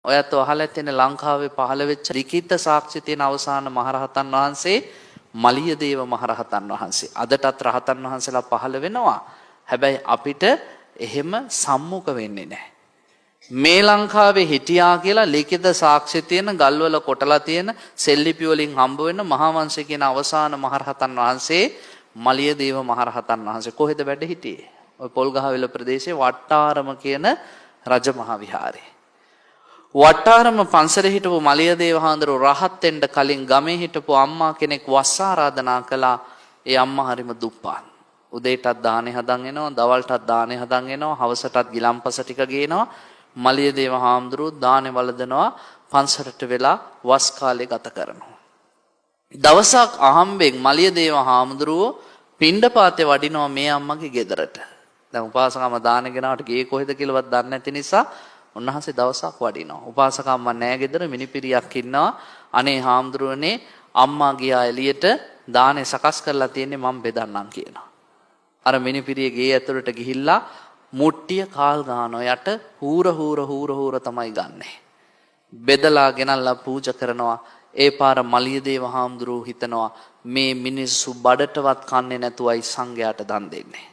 ඔයත් අහලා තියෙන ලංකාවේ පහළ වෙච්ච ලිඛිත සාක්ෂි තියෙන අවසාන මහරහතන් වහන්සේ මලියදේව මහරහතන් වහන්සේ. අදටත් රහතන් වහන්සේලා පහළ වෙනවා. හැබැයි අපිට එහෙම සම්මුඛ වෙන්නේ නැහැ. මේ ලංකාවේ හිටියා කියලා ලිඛිත සාක්ෂි තියෙන ගල්වල කොටලා තියෙන සෙල්ලිපි වලින් හම්බ වෙන මහා වංශය කියන අවසාන මහරහතන් වහන්සේ මලියදේව මහරහතන් වහන්සේ කොහෙද වැඩ හිටියේ? ඔය පොල්ගහවෙල ප්‍රදේශයේ වට්ටාරම කියන රජමහා විහාරේ. වට්ටාරම පන්සලේ හිටපු මලියදේව හාමුදුරුවෝ රහත් වෙන්න කලින් ගමේ හිටපු අම්මා කෙනෙක් වස් ආරාධනා කළා. ඒ අම්මා හරිම දුප්පත්. උදේටත් දානේ හදන් එනවා, දවල්ටත් දානේ හදන් එනවා, හවසටත් ගිලම්පස ටික ගේනවා. මලියදේව හාමුදුරුවෝ දානේ වළඳනවා, පන්සලට වෙලා වස් කාලේ ගත කරනවා. දවසක් අහම්බෙන් මලියදේව හාමුදුරුවෝ පිණ්ඩපාතේ වඩිනවා මේ අම්මගේ ගෙදරට. දැන් උපාසකම්ම දානේ ගෙනාවට ගියේ කොහෙද කියලාවත් දන්නේ නැති නිසා උන්වහන්සේ දවසක් වඩිනවා. උපාසකම්ම නෑ ගෙදර, මිනිපිරියක් ඉන්නවා. අනේ හාමුදුරුවනේ අම්මා ගියා එළියට, දානේ සකස් කරලා තියෙන්නේ මම බෙදන්නම් කියනවා. අර මිනිපිරිය ගේ ඇතුළට ගිහිල්ලා මුට්ටිය කාල් ගන්නවා. යට හූර තමයි ගන්නෙ. බෙදලා ගෙනල්ලා පූජා කරනවා. ඒ පාර මලියදේව හාමුදුරුවෝ හිතනවා මේ මිනිස්සු බඩටවත් කන්නේ නැතුවයි සංඝයාට දන් දෙන්නේ.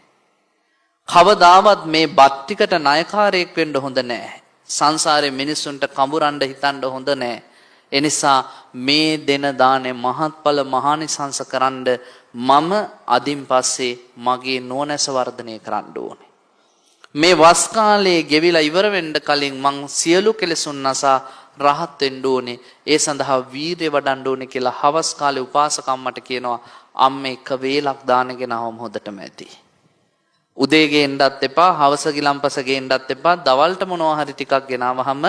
කවදාවත් මේ බත් ටිකට ණයකාරයෙක් වෙන්න හොඳ නැහැ. සංසාරේ මිනිස්සුන්ට කඹරන්න හිතන්න හොඳ නැහැ. ඒ නිසා මේ දෙන දානේ මහත්ඵල මහානිසංස කරන්න මම අදින් පස්සේ මගේ නෝනැස වර්ධනය කරන්න ඕනේ. මේ වස් කාලේ ගෙවිලා ඉවර වෙන්න කලින් මං සියලු කෙලෙසුන් නසා රහත් වෙන්න ඕනේ. ඒ සඳහා වීරිය වඩන්න ඕනේ කියලා හවස් කාලේ උපාසකම්මට කියනවා. අම්මේ එක වේලක් දාන ගෙනවම හොඳටම ඇති. උදේ ගේන්නත් එපා, හවස ගිලම්පස ගේන්නත් එපා, දවල්ට මොනවා හරි ටිකක් ගෙනාවහම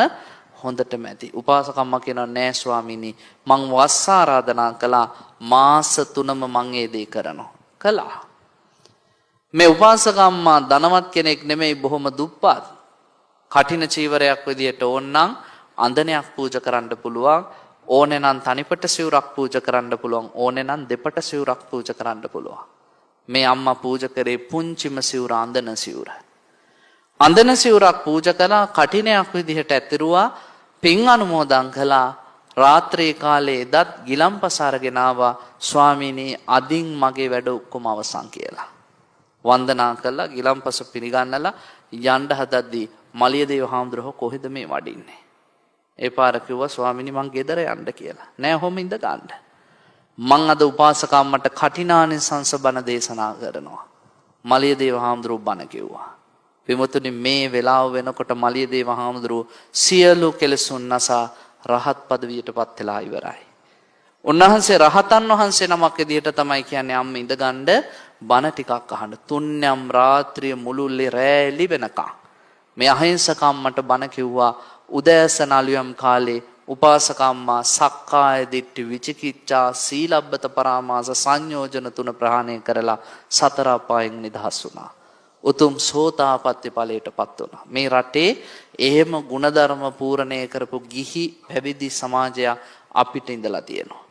හොඳටම ඇති. උපාසකම්මා කියනවා නෑ ස්වාමීනි, මං වස් ආරාධනා කළා, මාස 3ම මං ඒ දේ කරනවා. කළා. මේ උපාසකම්මා ධනවත් කෙනෙක් නෙමෙයි, බොහොම දුප්පත්. කටින චීවරයක් විදියට ඕනනම් අඳනයක් පූජා කරන්න පුළුවන්, ඕනේ නම් තනිපට සිවුරක් පූජා කරන්න පුළුවන්, ඕනේ නම් දෙපට සිවුරක් පූජා කරන්න පුළුවන්. මේ අම්මා පූජා කරේ පුංචිම සිවුර, අඳන සිවුර. අඳන සිවුරක් පූජා කළා, කටිනයක් විදිහට ඇතිරුවා, පින් අනුමෝදන් කළා. රාත්‍රී කාලේ එදත් ගිලම්පස අරගෙන ආවා. ස්වාමීනි අදින් මගේ වැඩ ඔක්කොම අවසන් කියලා. වන්දනා කළා, ගිලම්පස පිළිගන්නලා යන්න හදද්දී මලියදේව හාමුදුරුවෝ කොහෙද මේ වඩින්නේ? ඒ පාර කිව්වා ස්වාමීනි මං ගෙදර යන්න කියලා. නෑ ඔහොම ඉඳ ගන්න. මං අද උපාසකම්මට කටිනානිසංස බණ දේශනා කරනවා. මලියදේව හාමුදුරුවෝ බණ කිව්වා. විමුතුනි මේ වෙලාව වෙනකොට මලියදේව හාමුදුරුවෝ සියලු කෙලෙසුන් නසා රහත් පදවියටපත් වෙලා ඉවරයි. උන්වහන්සේ රහතන් වහන්සේ නමක් විදිහට තමයි කියන්නේ අම්ම ඉඳගන්න බණ ටිකක් අහන්න. තුන්යම් රාත්‍රිය මුළුල්ලේ රැලි වෙනකම් මේ අහිංසකම්මට බණ කිව්වා. උදෑසන අලුයම් කාලේ උපාසකම්මා සක්කාය දිට්ඨි විචිකිච්ඡා සීලබ්බත පරාමාස සංයෝජන 3 ප්‍රහාණය කරලා සතර අපායෙන් නිදහස් වුණා. උතුම් සෝතාපට්ටි ඵලයටපත් වුණා. මේ රටේ එහෙම ಗುಣධර්ම පූර්ණේ කරපු ගිහි පැවිදි සමාජයක් අපිට ඉඳලා තියෙනවා.